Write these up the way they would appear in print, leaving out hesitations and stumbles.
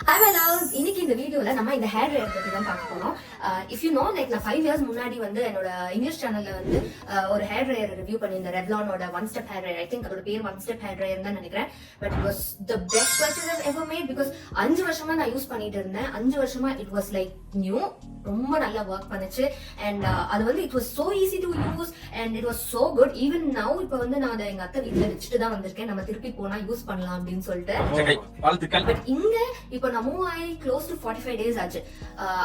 Hi my loves, இன்னைக்கு இந்த வீடியோல நம்ம இந்த ஹேர் ட்ரையர் பத்தி தான் பார்க்க போறோம். If you know, like நான் 5 years முன்னாடி வந்து என்னோட இங்கிலீஷ் சேனல்ல வந்து ஒரு ஹேர் ட்ரையர் ரிவ்யூ பண்ணியிருந்தேன். ரெவ்லானோட 1 step hair dryer. I think அதோட பேர் 1 step hair dryer தான் நினைக்கிறேன். But it was the best purchase I've ever made because 5 வருஷமா நான் யூஸ் பண்ணிட்டு இருந்தேன். 5 வருஷமா it was like new. ரொம்ப நல்லா வர்க் பண்ணுச்சு and அது வந்து it was so easy to use and it was so good. Even now இப்போ வந்து நான் அதை எங்க அத்தை வீட்ல வச்சுட்டு தான் வந்திருக்கேன். நம்ம திருப்பி போனா யூஸ் பண்ணலாம் அப்படின்னு சொல்லிட்டு. But இங்க இப்போ நான் மூவ் ஆகி close to 45 days ஆச்சு.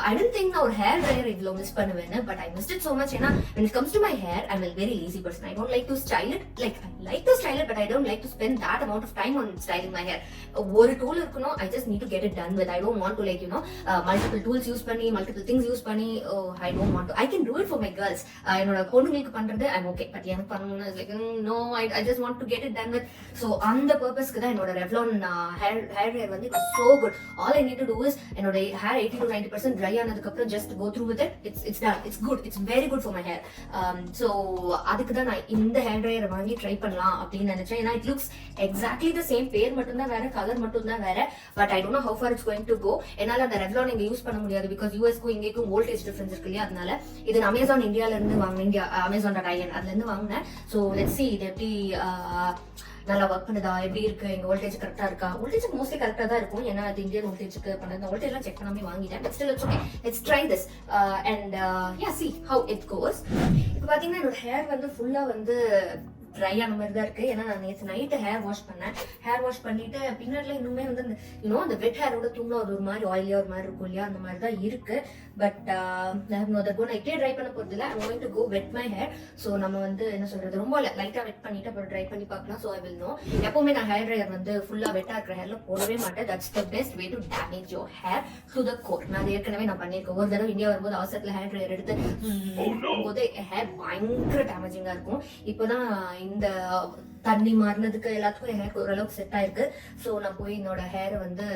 I didn't think நான் ஒரு hair dryer இவ்வளோ மிஸ் பண்ணுவேன்னு, but I missed it so much. ஏன்னா when it comes to my hair, I'm a very lazy person. I don't like to style it. Like I like to style it, but I don't like to spend that amount of time on styling my hair. ஒரு tool இருக்கணும், I just need to get it done with. I don't want to like multiple tools use பண்ணி multiple things use பண்ணி I don't want to. I can do it for my girls. என்னோட பொண்ணுங்களுக்கு பண்றது I'm okay, but எனக்கு பண்ணனும்னு like no, I just want to get it done with. So அந்த பர்பஸ்க்கு தான் என்னோட Revlon hair dryer வந்து it was so good. All I need to do is என்னோட hair 80 to 90% dry ஆனதுக்கு அப்புறம் just go through with it. It's done. It's good. It's very good for my hair. So அதுக்கு தான் நான் இந்த hair dryer வாங்கி try பண்ணலாம் அப்படின்னு நினைச்சேன். ஏன்னா it looks exactly the same, பேர் மட்டும் தான் வேற, கலர் மட்டும் தான் வேற, but I don't know how far it's going to go. என்னால அந்த Revlon இங்க யூஸ் பண்ண முடியாது because US-க்கும் இங்கேக்கும் வோல்டேஜ் டிஃபரன்ஸ் இருக்கு இல்லையா, அதனால இது நான் அமேசான் இந்தியால இருந்து வாங்கினேன். இந்தியா Amazon.in அதுல இருந்து வாங்கினேன். ஸோ லெட்ஸ் see இது எப்படி நல்லா ஒர்க் பண்ணுதா, எப்படி இருக்கு, எங்க வோல்டேஜ் கரெக்டா இருக்கா. வோல்டேஜ் மோஸ்ட்லி கரெக்டா தான் இருக்கும், ஏன்னா அது இந்தியன் வோல்டேஜுக்கு பண்ணது. வோல்டேஜ் எல்லாம் செக் பண்ணாமே வாங்கிட்டேன். But still it's okay, let's try this and see how it goes. இப்போ பாத்தீங்கன்னா என்னோட ஹேர் வந்து ஃபுல்லா வந்து ட்ரை ஆன மாதிரி தான் இருக்கு. ஏன்னா நான் நேற்று நைட்டு ஹேர் வாஷ் பண்ணேன். ஹேர் வாஷ் பண்ணிட்டு பின்னாடில இன்னுமே வந்து அந்த வெட் ஹேரோட தூங்க ஒரு மாதிரி ஆயிலியா ஒரு மாதிரி இருக்கும் இல்லையா, அந்த மாதிரி தான் இருக்கு. பட் நான் இப்படியே ட்ரை பண்ண போறது இல்லை. I'm going to go wet my hair. So நம்ம வந்து என்ன சொல்றது, ரொம்ப லைட்டா வெட் பண்ணிட்டு அப்புறம் ட்ரை பண்ணி பார்க்கலாம். So I will know. எப்பவுமே நான் ஹேர் ட்ரையர் வந்து ஃபுல்லா வெட்டா இருக்கிற ஹேர்ல போடவே மாட்டேன். That's the best way to damage your hair to the core. நான் ஏற்கனவே நான் பண்ணியிருக்கேன். ஒரு தடவை இந்தியா வரும்போது அவசரத்துல ஹேர் ட்ரையர் எடுத்து போது ஹேர் பயங்கர டேமேஜிங்கா இருக்கும். இப்போதான் இந்த தண்ணி மாறினதுக்கு எல்லாத்துக்கும் என் ஹேர் ஓரளவுக்கு செட் ஆயிருக்கு. ஸோ நான் போய் என்னோட ஹேரை வந்து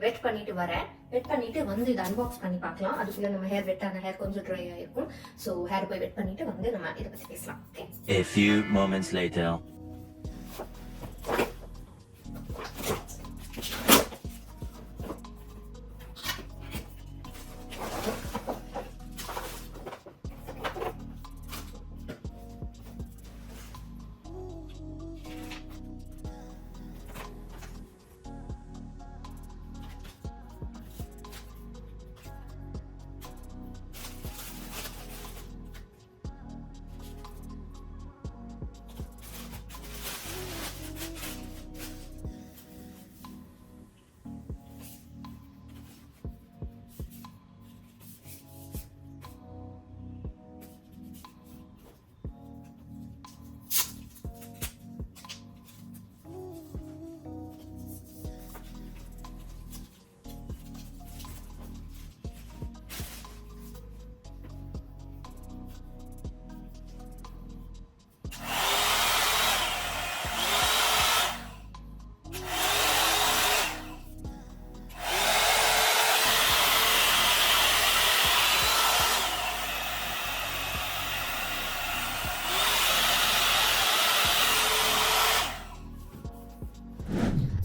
வெட் பண்ணிட்டு வரேன். வெட் பண்ணிட்டு வந்து இதை அன்பாக்ஸ் பண்ணி பார்க்கலாம். அதுக்குள்ள நம்ம ஹேர் வெட்டான ஹேர் கொஞ்சம் ட்ரை ஆயிருக்கும். ஸோ ஹேர் போய் வெட் பண்ணிட்டு வந்து நம்ம இதை பத்தி பேசலாம். Okay. A few moments later.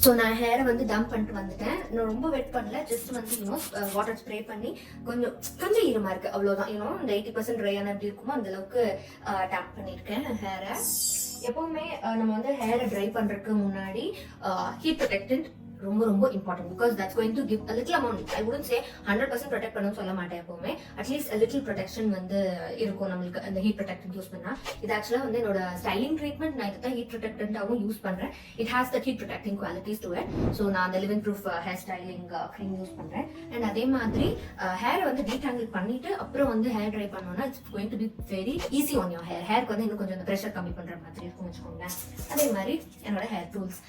So நான் ஹேரை வந்து டம்ப் பண்ணிட்டு வந்துட்டேன். நான் ரொம்ப வெட் பண்ணல, ஜஸ்ட் வந்து வாட்டர் ஸ்ப்ரே பண்ணி கொஞ்சம் ஈரமா இருக்கு, அவ்வளோதான். இந்த 80% ட்ரையான எப்படி இருக்குமோ அந்த அளவுக்கு டேப் பண்ணியிருக்கேன் ஹேரை. எப்பவுமே நம்ம வந்து ஹேரை ட்ரை பண்றதுக்கு முன்னாடி ஹீட் ப்ரொடெக்டன்ட் ரொம்ப ரொம்ப important because that's going to give a little amount. I wouldn't say 100% protect பண்ணணும்னு சொல்ல மாட்டேன். எப்பவுமே அட்லீஸ்ட் a little ப்ரொடெக்ஷன் வந்து இருக்கும் நம்மளுக்கு அந்த ஹீட் ப்ரொடெக்டன்ட் யூஸ் பண்ணா. இது ஆக்சுவலா வந்து என்னோட ஸ்டைலிங் ட்ரீட்மெண்ட் நான் இதுதான் ஹீட் ப்ரொடெக்டன்ட்டாகவும் யூஸ் பண்றேன். It has the heat protecting qualities to it. So நான் அந்த living proof hair styling cream use பண்றேன். அண்ட் அதே மாதிரி ஹேரை வந்து டீடாங்கிள் பண்ணிட்டு அப்புறம் வந்து ஹேர் ட்ரை பண்ணோம்னா it's going to be very easy on your hair. ஹேருக்கு வந்து இன்னும் கொஞ்சம் அந்த ப்ரெஷர் கம்மி பண்ற மாதிரி இருக்கும் வச்சுக்கோங்களேன். அதே மாதிரி என்னோட hair tools,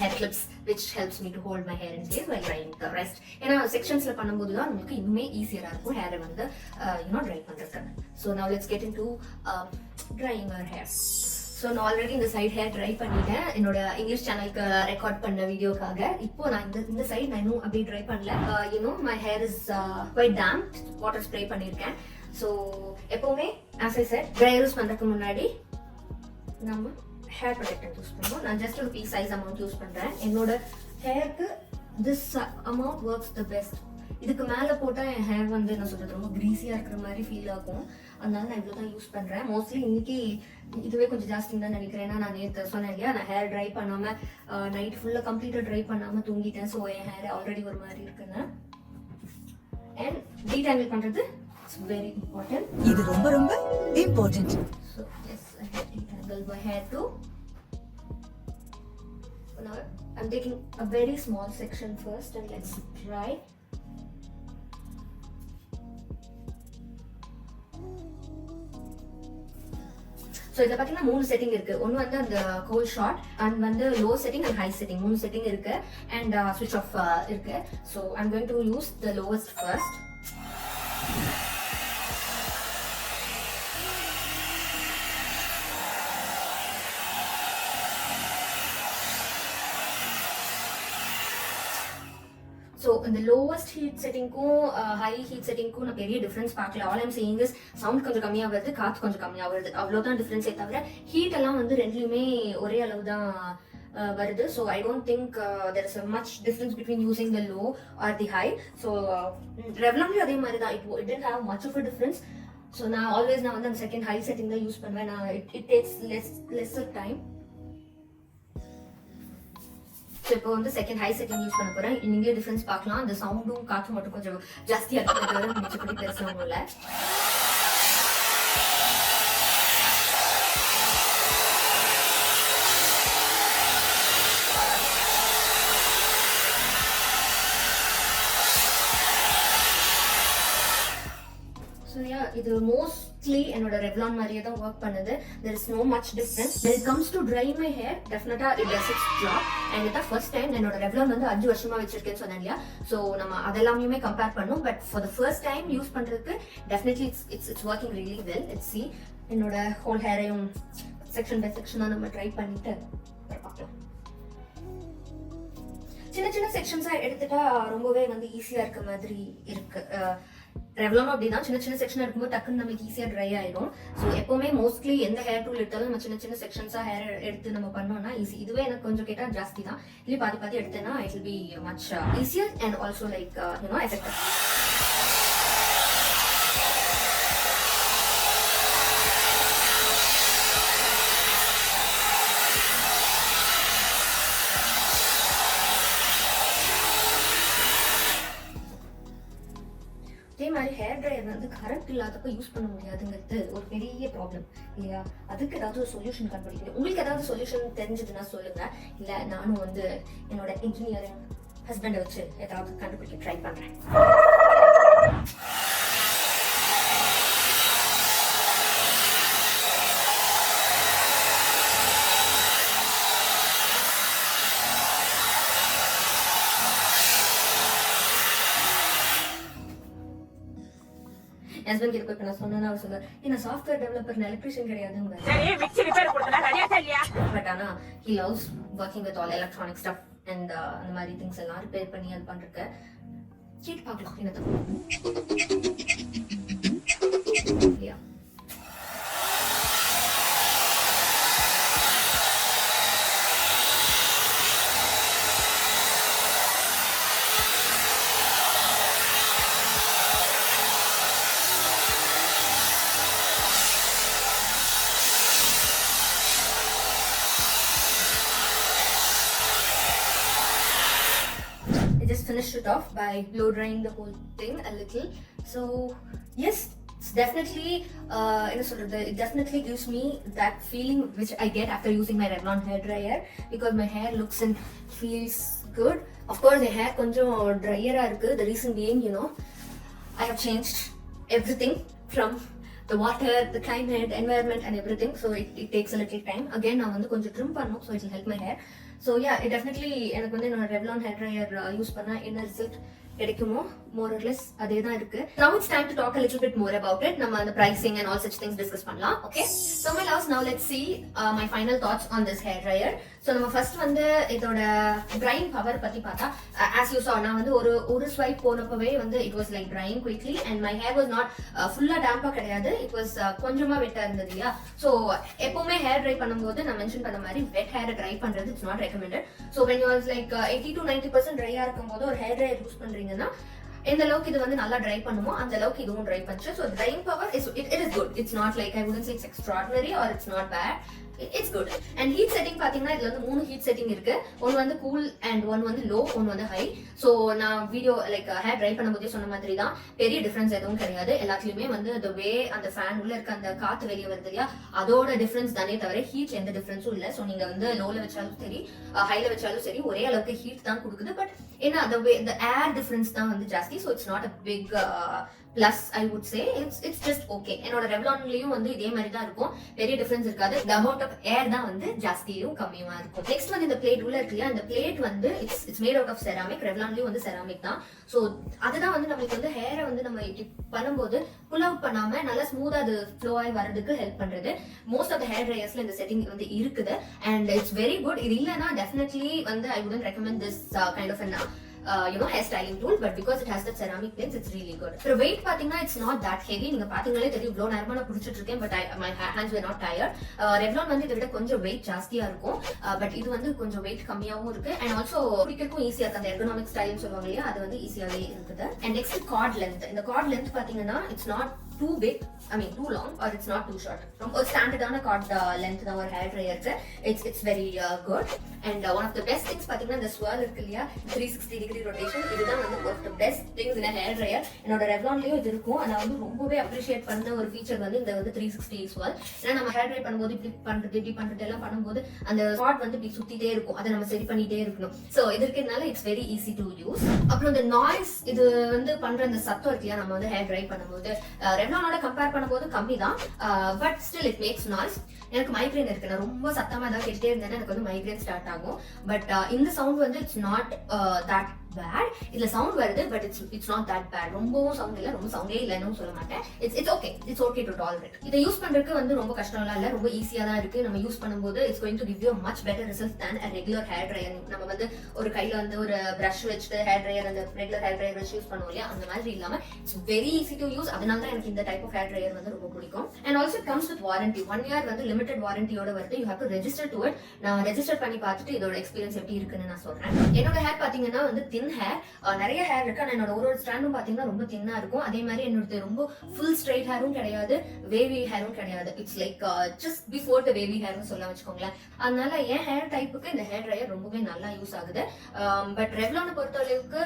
hair clips which helps me to hold my hair in place while drying the rest. ஏன்னா செக்ஷன்ஸ்ல பண்ணும்போது தான் நமக்கு இன்னுமே ஈஸியரா இருக்கும் ஹேரை வந்து ட்ரை பண்றதுக்கு. So now let's get into drying our hair. So நான் ஆல்ரெடி இந்த சைட் ஹேர் ட்ரை பண்ணிட்டேன் என்னோட இங்கிலீஷ் சேனலுக்கு ரெக்கார்ட் பண்ண வீடியோக்காக. இப்போ நான் இந்த சைட் நான் இன்னும் அப்படி ட்ரை பண்ணல. My hair is quite damp. Water spray பண்ணியிருக்கேன். ஸோ எப்பவுமே as I said try use பண்றதுக்கு முன்னாடி நம்ம ஹேர் ப்ரொடெக்டர் யூஸ் பண்ணுவோம். நான் ஜஸ்ட் ஒரு பீஸ் சைஸ் அமௌண்ட் யூஸ் பண்றேன். என்னோட ஹேருக்கு this amount works the best. இதுக்கு மேலே போட்டால் என் ஹேர் வந்து என்ன சொல்கிறது ரொம்ப க்ரீஸியாக இருக்கிற மாதிரி ஃபீல் ஆகும். அதனால நான் இவ்வளோ தான் யூஸ் பண்ணுறேன். மோஸ்ட்லி இன்னைக்கு இதுவே கொஞ்சம் ஜாஸ்தி தான் நினைக்கிறேன். ஏன்னா நான் நேற்று சொன்னேன் இல்லையா, நான் ஹேர் ட்ரை பண்ணாமல் நைட் ஃபுல்லாக கம்ப்ளீட்டாக ட்ரை பண்ணாமல் தூங்கிட்டேன். ஸோ என் ஹேர் ஆல்ரெடி ஒரு மாதிரி இருக்குன்னு. அண்ட் டீடாங்கிள் பண்ணுறது இட்ஸ் வெரி இம்பார்ட்டன்ட். இது ரொம்ப ரொம்ப important. So yes, I have detangle my hair too. Now I'm taking a very small section first and let's try. So இதில் பார்த்தீங்கன்னா 3 செட்டிங் இருக்கு. ஒன்று வந்து அந்த கோல் ஷார்ட் அண்ட் வந்து low setting and high setting 3 setting இருக்கு. அண்ட் ஸ்விட்ச் of இருக்கு. So I'm going to use the lowest first. So இந்த லோவஸ்ட் ஹீட் செட்டிங்க்கும் ஹை ஹீட் செட்டிங்க்கும் நான் பெரிய டிஃப்ரென்ஸ் பார்க்கல. All I'm saying is sound கொஞ்சம் கம்மியாக வருது, காற்று கொஞ்சம் கம்மியாக வருது, அவ்வளோதான் டிஃப்ரென்ஸே தவிர ஹீட் எல்லாம் வந்து ரெண்டுலையுமே ஒரே அளவு தான் வருது. So I don't think there is much difference between using the low or the high. So ரெவ்லான்லையும் அதே மாதிரி தான். It tend have much of a difference. So நான் வந்து அந்த செகண்ட் ஹை செட்டிங் தான் யூஸ் பண்ணுவேன். நான் it takes lesser time. So இப்போ வந்து செகண்ட் ஹை செட்டிங் யூஸ் பண்ண போகிறேன். நீங்களே டிஃப்ரென்ஸ் பார்க்கலாம். அந்த சவுண்டும் காற்று மட்டும் கொஞ்சம் ஜாஸ்தியாக இருக்கிறது மிச்சப்படி பெருசாக ஒன்றும் இல்லை. ஸோ யா, இது மோஸ்ட்லி என்னோட ரெவ்லான் மாதிரியே தான் ஒர்க் பண்ணுது. There is no much difference. when it comes to dry my hair, டெஃபினட்டா it does its job. and இதான் ஃபர்ஸ்ட் டைம் என்னோட ரெவ்லான் வந்து 5 வருஷமா வச்சிருக்கேன்னு சொன்னேன் இல்லையா. ஸோ நம்ம அதெல்லாமே கம்பேர் பண்ணோம். But for the first time use பண்றதுக்கு definitely it's working really well. Let's see. என்னோட ஹோல் ஹேரையும் செக்ஷன் பை செக்ஷனாக நம்ம ட்ரை பண்ணிட்டு பார்க்கலாம். சின்ன சின்ன செக்ஷன்ஸா எடுத்துட்டா ரொம்பவே வந்து ஈஸியா இருக்க மாதிரி இருக்கு. ரெவ்லானும் அப்படிதான். சின்ன சின்ன செக்ஷன் எடுக்கும்போது டக்குன்னு நமக்கு ஈஸியா ட்ரை ஆயிடும். ஸோ எப்பவுமே மோஸ்ட்லி எந்த ஹேர் டூல் எடுத்தாலும் நம்ம சின்ன சின்ன செக்ஷன்ஸா ஹேர் எடுத்து நம்ம பண்ணோம்னா ஈஸி. இதுவே எனக்கு கொஞ்சம் கேட்டா ஜாஸ்தி தான். இதுல பாதி பாதி எடுத்தேன்னா it will be much easier and also like effective. அதே மாதிரி ஹேர் ட்ரையர் வந்து கரண்ட் இல்லாதப்ப யூஸ் பண்ண முடியாதுங்கிறது ஒரு பெரிய ப்ராப்ளம் இல்லையா. அதுக்கு ஏதாவது ஒரு சொல்யூஷன் கண்டுபிடிக்கணும். உங்களுக்கு ஏதாவது சொல்யூஷன் தெரிஞ்சதுன்னா சொல்லுங்க. இல்லை நானும் வந்து என்னோட இன்ஜினியரிங் ஹஸ்பண்டை வச்சு ஏதாவது கண்டுபிடிக்க ட்ரை பண்றேன். ஹஸ்பண்ட் கிட்ட போய் நான் சொன்னா அவர் சொல்லுவார், என்ன சாஃப்ட்வேர் டெவலப்பர் எலக்ட்ரிஷியன் கிடையாதுங்க. பட் ஆனா he loves working with all electronic stuff and அந்த மாதிரி திங்ஸ் எல்லாம் ரிப்பேர் பண்ணி அது பண்றதுக்கு. கேட்டு பார்க்கலாம் என்ன தப்பு. Finished it off by blow drying the whole thing a little. So yes, it's definitely it definitely gives me that feeling which I get after using my Revlon hair dryer, because my hair looks and feels good. Of course the hair konjam drier ah irukku. The reason being, I have changed everything from the water, the climate, environment and everything. So it takes a little time. Again na vandu konjam trim pannom, so it will help my hair. So yeah, it definitely எனக்கு வந்து என்னோட Revlon hair dryer use பண்ணா என்ன result கிடைக்குமோ more or less அதே தான் இருக்கு. Now it's time to talk a little bit more about it. நம்ம அந்த pricing and all such things discuss பண்ணலாம். Okay, so my loves, now let's see my final thoughts on this hair dryer. So நம்ம first வந்து இதோட drying power பத்தி பார்த்தா, as you saw, நான் வந்து ஒரு swipe போனப்பவே வந்து it was like drying quickly and my hair was not full-ஆ damp-ஆ கிடையாது. It was கொஞ்சமா வெட்டா இருந்தது இல்லையா. So எப்பவுமே hair dry பண்ணும்போது நான் மென்ஷன் பண்ண மாதிரி wet hair dry பண்றது it's not recommended. So when you are like 80 to 90% dry-ஆ இருக்கும்போது ஒரு hair dryer யூஸ் பண்றீங்கன்னா எந்த அளவுக்கு இது வந்து நல்லா ட்ரை பண்ணுமோ அந்த அளவுக்கு இதுவும் ட்ரை பண்ணுச்சு. So trying power it is good. It's not like I wouldn't say it's extraordinary or it's not bad. It's good. And heat setting பாத்தீங்கன்னா இதுல வந்து 3 ஹீட் செட்டிங் இருக்கு. ஒன்னு வந்து கூல் அண்ட் ஒன்னு வந்து லோ, ஒன்னு வந்து ஹை. சோ நான் வீடியோ லைக் ஹேர் ட்ரை பண்ணும்போதே சொன்ன மாதிரி தான், பெரிய டிஃபரன்ஸ் எதுவும் கிடையாது. எல்லாத்துலயுமே வந்து the way அந்த ஃபேன் உள்ள இருக்க அந்த காத்து வெளியே வருது இல்லையா, அதோட டிஃபரன்ஸ் தானே தவிர ஹீட்ல எந்த டிஃபரன்ஸும் இல்ல. சோ நீங்க வந்து லோல வச்சாலும் சரி ஹைல வச்சாலும் சரி ஒரே அளவுக்கு ஹீட் தான் கொடுக்குது. பட் ஏன்னா the air difference தான் வந்து ஜாஸ்தி. So it's not a big plus I would say. It's just okay. என்னோட ரெவ்லான்லயும் வந்து இதே மாதிரி தான் இருக்கும், பெரிய டிஃபரன்ஸ் இருக்காது. the amount of air தான் வந்து ஜாஸ்தியும் கம்மியுமா இருக்கும். நெக்ஸ்ட் வந்து இந்த பிளேட் உள்ள இருக்குல்ல, அந்த பிளேட் வந்து it's made out of ceramic. ரெவ்லான்லயும் வந்து ceramic தான். சோ அதுதான் வந்து நமக்கு வந்து ஹேரை வந்து நம்ம இப்படி பண்ணும்போது புல் அவுட் பண்ணாம நல்லா ஸ்மூத்தா அது ஃப்ளோ ஆகி வரதுக்கு ஹெல்ப் பண்றது. மோஸ்ட் ஆஃப் த ஹேர் ட்ரையர்ஸ்ல இந்த செட்டிங் வந்து இருக்குது and it's very good. இது இல்லனா definitely வந்து I wouldn't recommend this kind of an hair styling tool, but because it has that ceramic pins, it's really good. For weight பாத்தீங்கன்னா it's not that heavy. நீங்க பாத்தீங்களே தெரியும் இவ்ளோ நேரமா நான் புடிச்சிட்டு இருக்கேன், but my hands were not tired. Revlon வந்து இதை விட கொஞ்சம் weight ஜாஸ்தியா இருக்கும், but இது வந்து கொஞ்சம் weight கம்மியாவும் இருக்கு and also பிடிக்கிறதுக்கும் ஈஸியா இருக்கு. அந்த ergonomic style சொல்லுவாங்க இல்லையா, அது வந்து ஈஸியாவே இருக்குது. And next cord length. இந்த cord length பாத்தீங்கன்னா it's not too big, I mean too long, or it's not too short. ஒரு ஸ்டாண்டர்டான cord length தான் ஒரு hair dryer க்கு. It's very good. And one of the best things பாத்தீங்கன்னா இந்த swirl இருக்கு இல்லையா, 360 degree rotation, இதுதான் வந்து one of the best things in a hair dryer. என்னோட ரெவ்லான்லயும் இது இருக்கும். நான் வந்து ரொம்பவே அப்ரிஷியேட் பண்ண ஒரு ஃபீச்சர் வந்து இந்த வந்து 360 swirl. ஏன்னா நம்ம ஹேர் ட்ரை பண்ணும்போது இப்படி பண்றது எல்லாம் பண்ணும்போது அந்த cord வந்து இப்படி சுத்திட்டே இருக்கும், அதை நம்ம சரி பண்ணிட்டே இருக்கணும். சோ இது இருக்கிறதுனால it's very easy to use. அப்புறம் இந்த நாய்ஸ், இது வந்து பண்ற அந்த சத்தம் இருக்கு இல்லையா, நம்ம வந்து ஹேர் ட்ரை பண்ணும்போது ரெவ்லானோட கம்பேர் பண்ணும்போது கம்மி தான், but still it makes noise. எனக்கு மைக்ரேன் இருக்கு, நான் ரொம்ப சத்தமா ஏதாவது கேட்டுட்டே இருந்தேன்னா எனக்கு வந்து மைக்ரேன் ஸ்டார்ட் ஆகும். பட் இந்த சவுண்ட் வந்து இட்ஸ் நாட் தட் பேட். இதுல சவுண்ட் வருது, but it's not that bad. ரொம்பவும் சவுண்ட் இல்ல, ரொம்ப சவுண்டே இல்லைன்னு சொல்ல மாட்டேன். It's okay to tolerate. இதை யூஸ் பண்றதுக்கு வந்து ரொம்ப கஷ்டம்லாம் இல்ல, ரொம்ப ஈஸியா தான் இருக்கு. நம்ம யூஸ் பண்ணும்போது it's going to give you much better result than a regular hair dryer. நம்ம வந்து ஒரு கையில வந்து ஒரு பிரஷ் வச்சுட்டு ஹேர் ட்ரையர், அந்த ரெகுலர் ஹேர் ட்ரையர் வச்சு யூஸ் பண்ணுவோம் இல்லையா, அந்த மாதிரி இல்லாம it's very easy to use. அதனால தான் எனக்கு இந்த டைப் ஆஃப் ஹேர் ட்ரையர் வந்து ரொம்ப பிடிக்கும். And also comes with warranty. 1 year வந்து லிமிடெட் வாரண்டியோட வருது. You have to register to it. நான் ரெஜிஸ்டர் பண்ணி பார்த்துட்டு இதோட எக்ஸ்பீரியன்ஸ் எப்படி இருக்குன்னு நான் சொல்றேன். என்னோட ஹேர் பாத்தீங்கன்னா வந்து தின் ஹேர், நிறைய ஹேர் இருக்கு. ஆனா என்னோட ஒரு ஸ்டாண்டும் பாத்தீங்கன்னா ரொம்ப தின்னா இருக்கும். அதே மாதிரி என்னோட ரொம்ப ஃபுல் ஸ்ட்ரைட் ஹேரும் கிடையாது, வேவி ஹேரும் கிடையாது. It's like just before the wavy ஹேர்னு சொல்ல வச்சுக்கோங்களேன். அதனால என் ஹேர் டைப்புக்கு இந்த ஹேர் ட்ரையர் ரொம்பவே நல்லா யூஸ் ஆகுது. பட் ரெவ்லானை பொறுத்த அளவுக்கு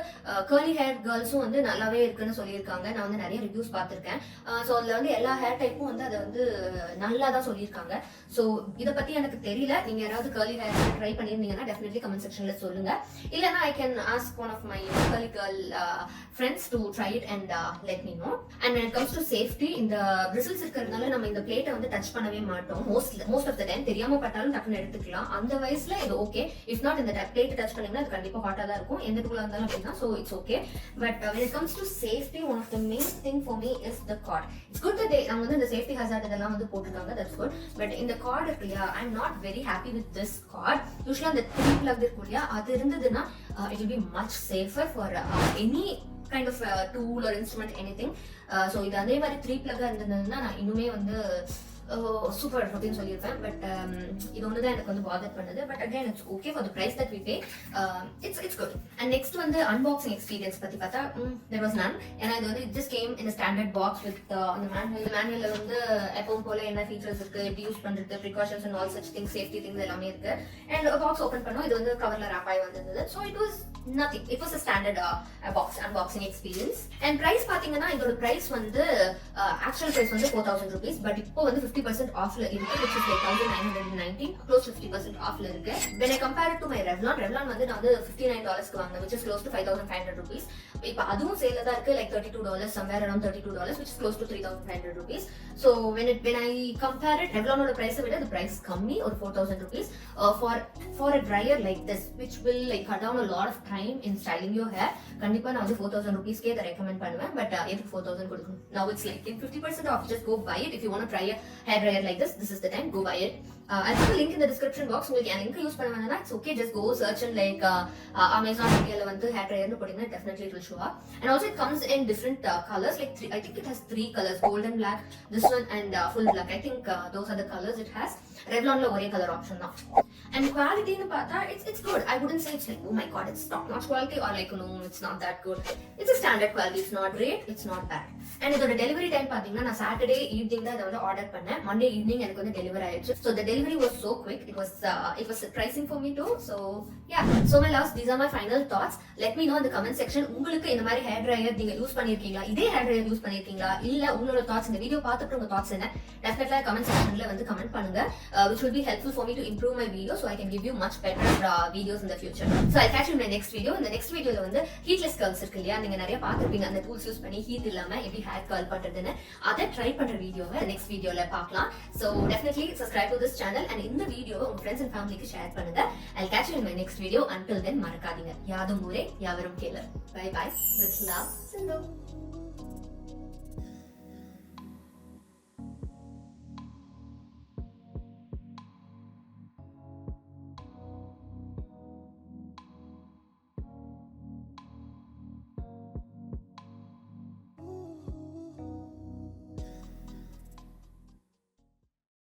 கர்லி ஹேர் கேர்ள்ஸும் வந்து நல்லாவே இருக்குன்னு சொல்லியிருக்காங்க. நான் வந்து நிறைய ரிவ்யூஸ் பார்த்திருக்கேன். ஸோ அதுல வந்து எல்லா ஹேர் டைப்பும் வந்து அதை வந்து நல்லா தான் சொல்லியிருக்காங்க. ஸோ இதை பத்தி எனக்கு தெரியல, நீங்க யாராவது கர்லி ஹேர் ட்ரை பண்ணியிருந்தீங்கன்னா டெஃபினெட்லி கமெண்ட் செக்ஷன்ல சொல்லுங்க. இல்லைன்னா I can ask one of my curly girl friends to try it and let me know. And when it comes to safety, இந்த bristles இருக்கிறதுனால நம்ம இந்த பிளேட்டை வந்து டச் பண்ணவே மாட்டோம் most of the time. தெரியாம பட்டாலும் டக்குன்னு எடுத்துக்கலாம். அந்த வயசுல இது ஓகே. இஃப் நாட் இந்த பிளேட்டை டச் பண்ணீங்கன்னா அது கண்டிப்பா ஹாட்டா தான் இருக்கும், எந்த டூலா இருந்தாலும் அப்படின்னா. so it's okay. But when it comes to safety, one of the main thing for me is the cord. It's good that அவங்க வந்து இந்த சேஃப்டி ஹசார்ட் இதெல்லாம் வந்து போட்டுருக்காங்க, that's good. But இந்த cord இருக்கு இல்லையா, I'm not very happy with this cord. usually அந்த 3 plug இருக்கும் இல்லையா, அது இருந்ததுன்னா it will be much safer for any kind of tool or instrument, anything. So இது அதே மாதிரி 3 plug இருந்ததுன்னா நான் இன்னுமே வந்து சூப்பர் அப்படின்னு சொல்லியிருப்பேன். பட் இது ஒன்று தான் எனக்கு வந்து பாதர் பண்ணுது. But again it's okay for the price that we pay. It's good. And next வந்து அன்பாக்சிங் எக்ஸ்பீரியன்ஸ் பத்தி பார்த்தா there was none. ஏன்னா இது வந்து it just came in standard box with அந்த மேனுவல்ல வந்து எப்பவும் போல என்ன ஃபீச்சர்ஸ் இருக்கு, எப்படி யூஸ் பண்றது, precautions and all such things, safety things எல்லாமே இருக்கு. அண்ட் பாக்ஸ் ஓப்பன் பண்ணோம், இது வந்து கவர்ல ரேப் ஆகி வந்திருந்தது. So it was nothing. It was a standard box unboxing experience. And price பாத்தீங்கன்னா இதோட price வந்து actual price வந்து 4000 rupees, but இப்போ வந்து 50% offல இருக்கு, which is like 1990, close to 50% offல இருக்கு. When I compare it to my Revlon வந்து நான் வந்து $59 க்கு வாங்குனேன், which is close to 5500 rupees. இப்போ அதுவும் சேல்ல தான் இருக்கு, like $32, somewhere around $32, which is close to 3,500 rupees. So when I compare it, Revlon oda price விட the price கம்மி, ஒரு 4,000 rupees for a dryer like this, which will like cut down a lot of time in styling your hair. கண்டிப்பா நான் வந்து 4,000 rupees K இதை recommend பண்ணுவேன். But எதுக்கு 4,000 கொடுக்கணும்? Now it's like in 50% off. Just go buy it if you want to try a hair dryer like this. This is the time. Go buy it. I'll put a link in the description box. உங்களுக்கு link use பண்ண வேணாம்னா it's okay. Just go search and like Amazon Indiaல வந்து hair dryer னு போடினா definitely it will show up. And also it comes in different colors, like I think it has 3 colors, golden black, this one and full black. I think those are the colors it has. Revlonல ஒரே colour option தான். And quality னு பார்த்தா it's good. I wouldn't say it's like oh my god it's top notch quality or like no it's not that good. It's a standard quality. It's not great, it's not bad. And இதோட delivery time பாத்தீங்கன்னா நான் Saturday evening தான் இதை வந்து order பண்ணேன். Monday evening எனக்கு வந்து delivery ஆயிடுச்சு. So the delivery was so quick. It was surprising for me too. So yeah, so my loves, these are my final thoughts. Let me know in the comment section உங்களுக்கு இந்த மாதிரி hair dryer நீங்க use பண்ணிருக்கீங்களா, இதே hair dryer use பண்ணிருக்கீங்களா, இல்ல உங்களோட thoughts இந்த வீடியோ பார்த்துட்டு உங்க thoughts என்ன definitely comment sectionல வந்து கமெண்ட் பண்ணுங்க, which will be helpful for me to improve my video so I can give you much better videos in the future. So I'll catch you in my next video. In the next video ல வந்து heatless curls இருக்கு இல்லையா, நீங்க நிறைய பார்த்திருப்பீங்க அந்த tools use பண்ணி heat இல்லாம எப்படி hair curl பண்றதுன்னு, அதை ட்ரை பண்ற வீடியோவை next வீடியோல பார்க்கலாம். So definitely subscribe to this channel and இந்த வீடியோவை உங்க friends and family க்கு ஷேர் பண்ணுங்க. I'll catch you in my next video. Until then மறக்காதீங்க, யாதும் ஊரே யாவரும் கேளர். Bye bye with Love Sindhu.